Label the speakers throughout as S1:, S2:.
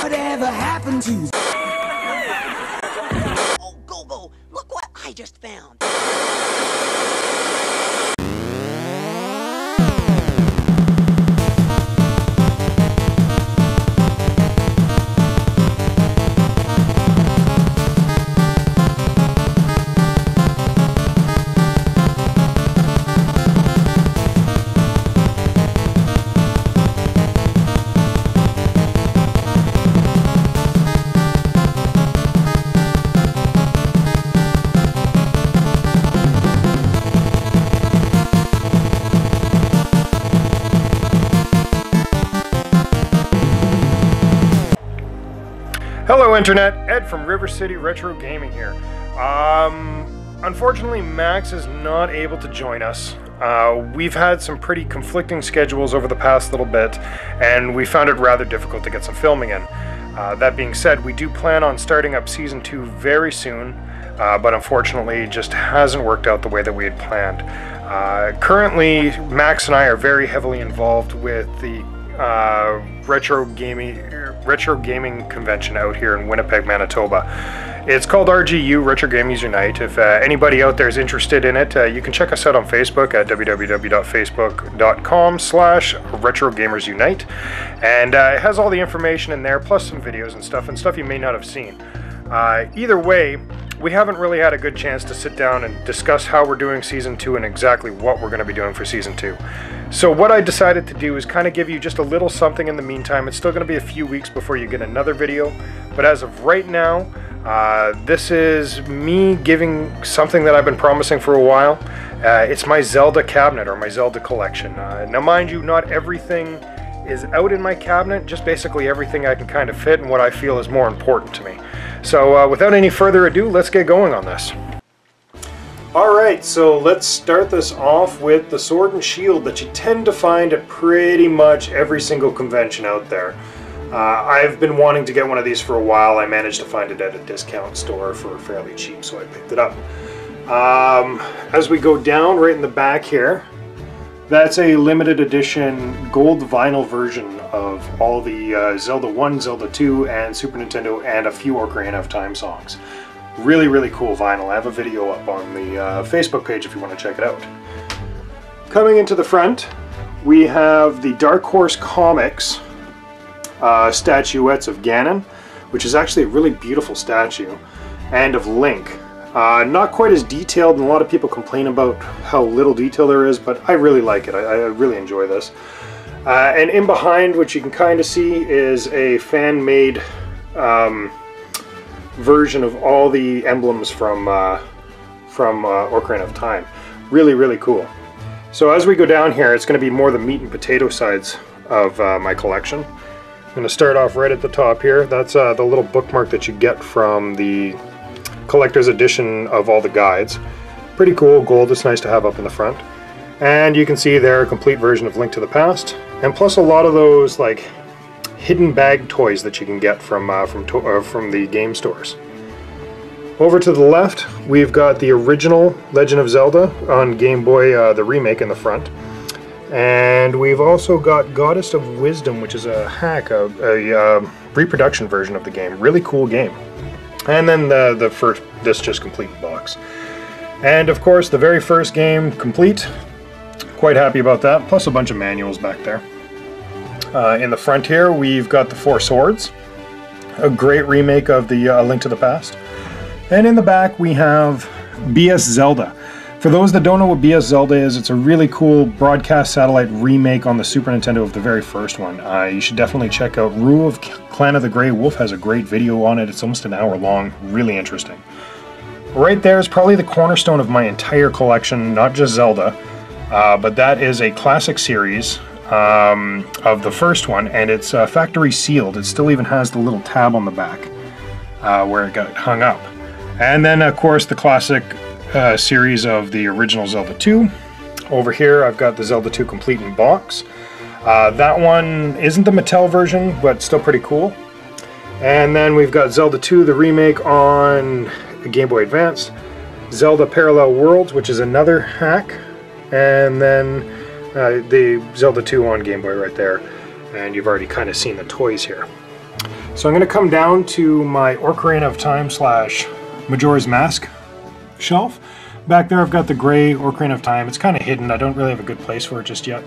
S1: Whatever happened to you?
S2: Oh, Gogo, look what I just found.
S3: Hello Internet, Ed from River City Retro Gaming here. Unfortunately Max is not able to join us. We've had some pretty conflicting schedules over the past little bit, and we found it rather difficult to get some filming in. That being said, we do plan on starting up Season 2 very soon, but unfortunately it just hasn't worked out the way that we had planned. Currently, Max and I are very heavily involved with the retro gaming convention out here in Winnipeg, Manitoba. It's called RGU, Retro Gamers Unite. If anybody out there is interested in it, you can check us out on Facebook at www.facebook.com/RetroGamersUnite, and it has all the information in there, plus some videos and stuff you may not have seen. Either way, we haven't really had a good chance to sit down and discuss how we're doing Season 2 and exactly what we're going to be doing for Season 2. So what I decided to do is kind of give you just a little something in the meantime. It's still going to be a few weeks before you get another video, but as of right now, this is me giving something that I've been promising for a while. It's my Zelda cabinet, or my Zelda collection. Now mind you, not everything is out in my cabinet, just basically everything I can kind of fit and what I feel is more important to me. So without any further ado, let's get going on this. Alright, so let's start this off with the sword and shield that you tend to find at pretty much every single convention out there. I've been wanting to get one of these for a while. I managed to find it at a discount store for fairly cheap, so I picked it up. As we go down right in the back here, that's a limited edition gold vinyl version of all the Zelda 1, Zelda 2, and Super Nintendo, and a few Ocarina of Time songs. Really, really cool vinyl. I have a video up on the Facebook page if you want to check it out. Coming into the front, we have the Dark Horse Comics statuettes of Ganon, which is actually a really beautiful statue, and of Link. Not quite as detailed, and a lot of people complain about how little detail there is, but I really like it. I really enjoy this. And in behind, which you can kind of see, is a fan-made version of all the emblems from Ocarina of Time. Really, really cool. So as we go down here, it's going to be more the meat and potato sides of my collection. I'm going to start off right at the top here. That's the little bookmark that you get from the collector's edition of all the guides. Pretty cool gold. It's nice to have up in the front. And you can see there a complete version of Link to the Past, and plus a lot of those like hidden bag toys that you can get from the game stores. Over to the left, we've got the original Legend of Zelda on Game Boy, the remake in the front. And we've also got Goddess of Wisdom, which is a hack, a reproduction version of the game. Really cool game. And then this just complete box. And of course, the very first game complete. Quite happy about that, plus a bunch of manuals back there. In the front here, we've got the Four Swords, a great remake of the Link to the Past. And in the back, we have BS Zelda. For those that don't know what BS Zelda is, it's a really cool broadcast satellite remake on the Super Nintendo of the very first one. You should definitely check out Rue of Clan of the Grey Wolf has a great video on it. It's almost an hour long, really interesting. Right there is probably the cornerstone of my entire collection, not just Zelda, but that is a classic series of the first one, and it's factory sealed. It still even has the little tab on the back where it got hung up. And then of course the classic series of the original Zelda 2. Over here I've got the Zelda 2 complete in box. That one isn't the Mattel version, but still pretty cool. And then we've got Zelda 2, the remake on Game Boy Advance. Zelda Parallel Worlds, which is another hack. And then the Zelda 2 on Game Boy right there. And you've already kind of seen the toys here. So I'm going to come down to my Ocarina of Time / Majora's Mask shelf. Back there I've got the gray Ocarina of Time. It's kind of hidden. I don't really have a good place for it just yet.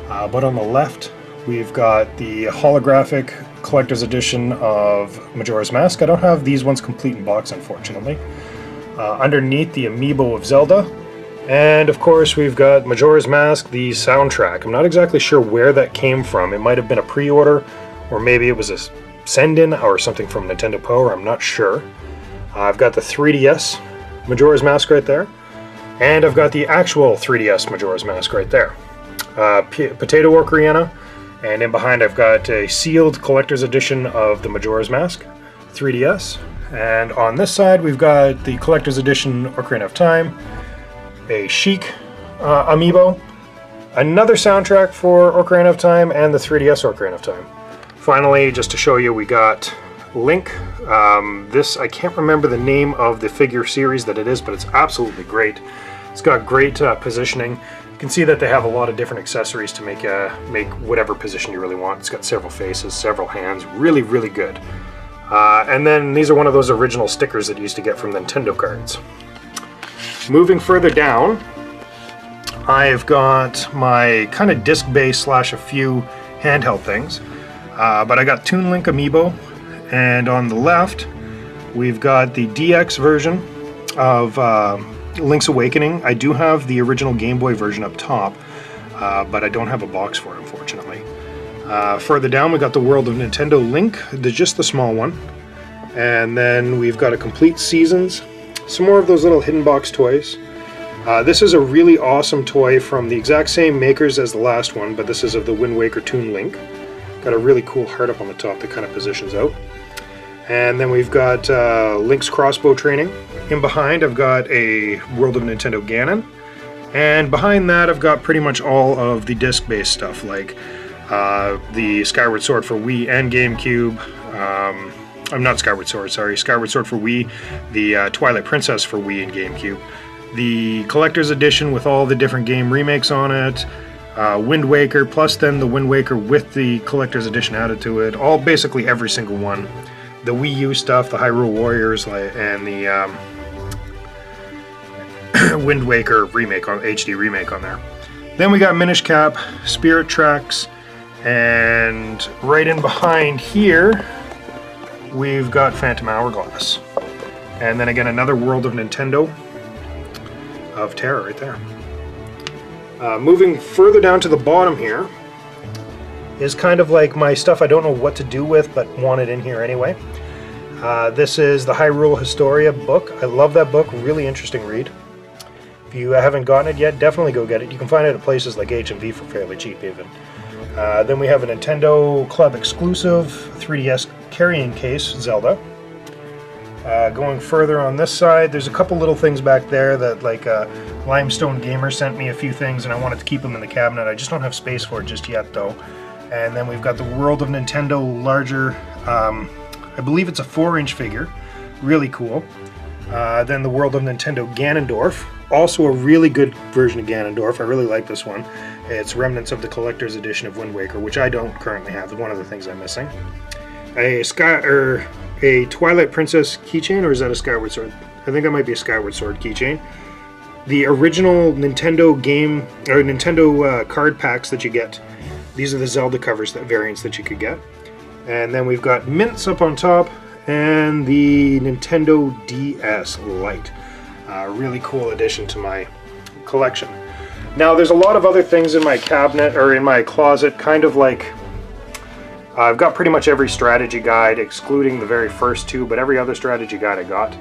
S3: But on the left we've got the holographic collector's edition of Majora's Mask. I don't have these ones complete in box, unfortunately. Underneath, the amiibo of Zelda. And of course we've got Majora's Mask, the soundtrack. I'm not exactly sure where that came from. It might have been a pre-order, or maybe it was a send-in or something from Nintendo Power, I'm not sure. I've got the 3DS Majora's Mask right there, and I've got the actual 3DS Majora's Mask right there. Potato Ocarina, and in behind I've got a sealed collector's edition of the Majora's Mask 3DS, and on this side we've got the collector's edition Ocarina of Time, a Sheik amiibo, another soundtrack for Ocarina of Time, and the 3DS Ocarina of Time. Finally, just to show you, we got Link. This, I can't remember the name of the figure series that it is, but it's absolutely great. It's got great positioning. You can see that they have a lot of different accessories to make whatever position you really want. It's got several faces, several hands, really, really good. And then these are one of those original stickers that you used to get from Nintendo cards. Moving further down, I've got my kind of disc-based / a few handheld things. But I got Toon Link amiibo, and on the left we've got the DX version of Link's Awakening. I do have the original Game Boy version up top, but I don't have a box for it, unfortunately. Further down we got the World of Nintendo Link, just the small one. And then we've got a complete Seasons, some more of those little hidden box toys. This is a really awesome toy from the exact same makers as the last one, but this is of the Wind Waker Toon Link. Got a really cool heart up on the top that kind of positions out. And then we've got Link's crossbow training. In behind I've got a World of Nintendo Ganon. And behind that I've got pretty much all of the disc-based stuff, like the Skyward Sword for Wii and GameCube. I'm not Skyward Sword, sorry. Skyward Sword for Wii, the Twilight Princess for Wii and GameCube. The Collector's Edition with all the different game remakes on it. Wind Waker, plus then the Wind Waker with the Collector's Edition added to it. All, basically every single one. The Wii U stuff, the Hyrule Warriors, and the Wind Waker remake on HD remake on there. Then we got Minish Cap, Spirit Tracks, and right in behind here we've got Phantom Hourglass. And then again another World of Nintendo of Terror right there. Moving further down to the bottom here is kind of like my stuff I don't know what to do with, but want it in here anyway. This is the Hyrule Historia book. I love that book, really interesting read. If you haven't gotten it yet, definitely go get it. You can find it at places like H&V for fairly cheap even. Then we have a Nintendo Club exclusive 3DS carrying case, Zelda. Going further on this side, there's a couple little things back there that, like, Limestone Gamer sent me a few things and I wanted to keep them in the cabinet. I just don't have space for it just yet though. And then we've got the World of Nintendo larger, I believe it's a 4-inch figure, really cool. Then the World of Nintendo Ganondorf, also a really good version of Ganondorf. I really like this one. It's remnants of the collector's edition of Wind Waker, which I don't currently have. It's one of the things I'm missing. A Twilight Princess keychain, or is that a Skyward Sword? I think that might be a Skyward Sword keychain. The original Nintendo game, or Nintendo card packs that you get. These are the Zelda covers, that variants that you could get. And then we've got mints up on top, and the Nintendo DS Lite. Really cool addition to my collection. Now there's a lot of other things in my cabinet, or in my closet, kind of like, I've got pretty much every strategy guide, excluding the very first two, but every other strategy guide I got.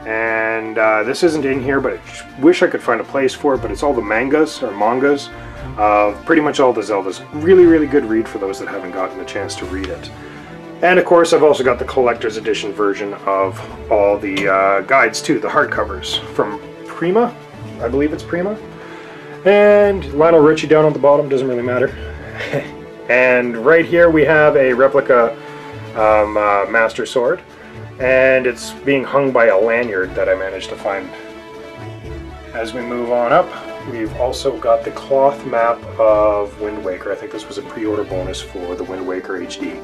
S3: And this isn't in here, but I wish I could find a place for it, but it's all the mangas of pretty much all the Zeldas. Really, really good read for those that haven't gotten a chance to read it. And of course, I've also got the collector's edition version of all the guides too, the hardcovers from Prima. I believe it's Prima. And Lionel Richie down on the bottom, doesn't really matter. And right here we have a replica Master Sword. And it's being hung by a lanyard that I managed to find. As we move on up, we've also got the cloth map of Wind Waker. I think this was a pre-order bonus for the Wind Waker HD.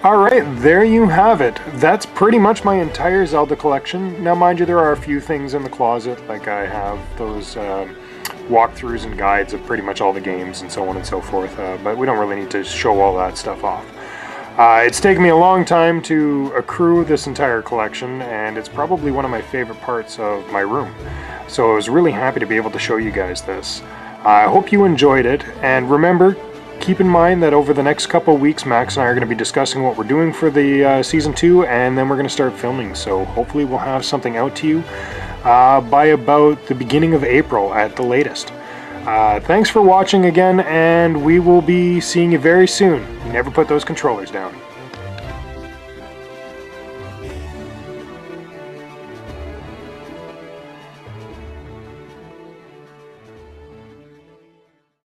S3: Alright, there you have it. That's pretty much my entire Zelda collection. Now mind you, there are a few things in the closet, like I have those walkthroughs and guides of pretty much all the games and so on and so forth, but we don't really need to show all that stuff off. It's taken me a long time to accrue this entire collection, and it's probably one of my favorite parts of my room. So I was really happy to be able to show you guys this. I hope you enjoyed it, and remember, keep in mind that over the next couple of weeks, Max and I are going to be discussing what we're doing for the Season 2, and then we're going to start filming, so hopefully we'll have something out to you by about the beginning of April at the latest. Thanks for watching again, and we will be seeing you very soon. Never put those controllers down.